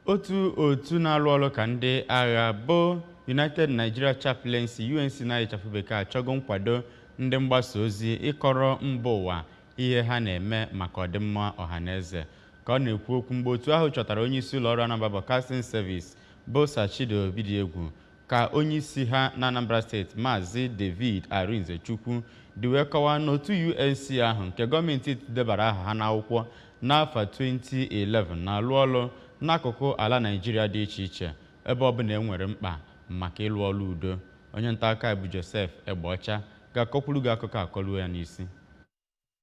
otu na-alụ ọrụ ka ndị agha bụ United Nigeria Chaplaincy UNC na-ịchafụ bekee achọgo nkwado ndị mgbasa ozi ịkọrọ mba ụwa ihe ha na-eme maka ọdịmma ọhaneze ka ọ na-ekwu okwu mgbe otu ahụ chọtara onye isi ụlọ ọrụ Anambra Broadcasting Service bụ Sachido Obidiegwu ka onye isi ha na Anambra steeti Maazị David Arinzechukwu dị wee kọwaa n'otu UNC ahụ nke gọọmenti debara aha ha n'akwụkwọ n'afọ 2011 na-alụ ọrụ n'akụkụ ala Naịjirịa dị iche iche ebe ọbụla e nwere mkpa maka ịlụ ọrụ udo. Onye nta aka bụ Joseph Egbeọcha ga-akọkwuru gị akụkọ akọluo ya n'isi.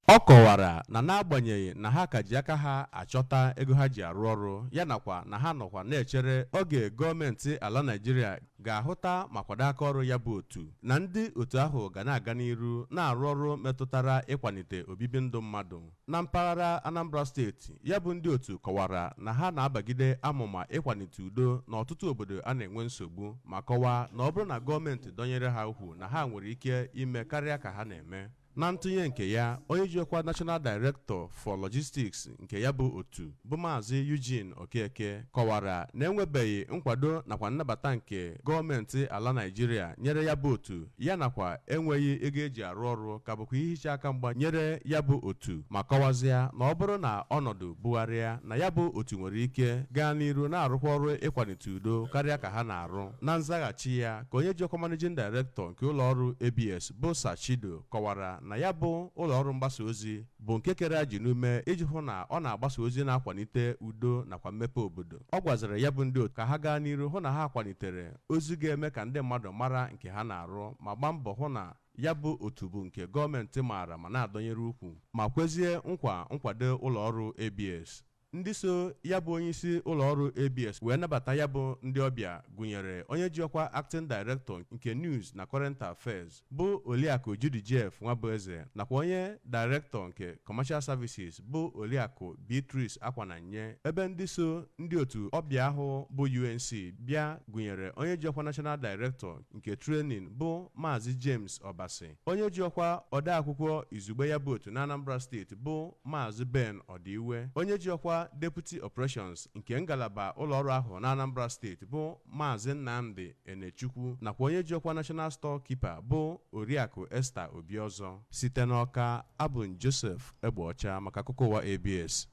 Ọ kọwara na n'agbanyeghị na ha ka ji aka ha achọta ego ha ji arụ ọrụ ya nakwa na ha nọkwa na-echere oge gọọmenti ala Naịjirịa ga-ahụta ma kwado aka ọrụ ya bụ otu na ndị otu ahụ ga na-aga n'iru na-arụ ọrụ metụtara ịkwalite obibi ndụ mmadụ na mpaghara Anambra steeti. Ya bụ ndị otu kọwara na ha na-abagide amụma ịkwalite udo n'ọtụtụ obodo a na-enwe nsogbu ma kọwaa na ọ bụrụ na gọọmenti dọnyere ha ukwu na ha nwere ike ime karịa ka ha na-eme. Na ntụnye nke ya, onye ji ọkwa National Director for Logistics nke ya bụ otu bụ Maazị Eugene Okeke kọwara na enwebeghị nkwado nakwa nnabata nke gọọmenti ala Naịjirịa nyere ya bụ otu ya nakwa enweghị ego eji arụ ọrụ ka bụkwa ihicha aka mgba nyere ya bụ otu ma kọwazịa na ọ bụrụ na ọnọdụ bugharịa na ya bụ otu nwere ike gaa n'iru na-arụkwa ọrụ ịkwalite udo karịa ka ha na-arụ. Na nzaghachi ya ka onye ji ọkwa Managing Director nke ụlọọrụ ABS bụ Sachido kọwara na ya bụ ụlọọrụ mgbasa ozi bụ nke kere ajị n'ume iji hụ na ọ na-agbasa ozi na-akwalite udo nakwa mmepe obodo. Ọ gwaziri ya bụ ndị otu ka ha gaa n'iru hụ na ha kwalitere ozi ga-eme ka ndị mmadụ mara nke ha na-arụ ma gbaa mbọ hụ na ya bụ otu bụ nke gọọmenti maara ma na-adọnyere ukwu ma kwezie nkwa nkwado ụlọọrụ ABS. Ndị so ya bụ onye isi ụlọọrụ ABS wee nabata ya bụ ndị ọbịa gụnyere onye ji ọkwa Acting Director nke News na Current Affairs bụ Oliakụ Judy Jeff Nwabueze nakwa onye Director nke Commercial Services bụ Oliakụ Beatrice Akwananye. Ebe ndị so ndị otu ọbịa ahụ bụ UNC bịa gụnyere onye ji ọkwa National Director nke Training bụ Maazị James Obasi, onye ji ọkwa odeakwụkwọ izugbe ya bụ otu na Anambra steeti bụ Maazị Ben Odiwe, onye ji ọkwa Deputy Operations nke ngalaba ụlọọrụ ahụ na Anambra steeti bụ Maazị Nnamdi Enechukwu nakwa onye ji ọkwa National Store Keeper bụ Oriakụ Esther Obiọzọ. Site n'Ọka, abụ Joseph Egbeọcha maka akụkọ ụwa ABS.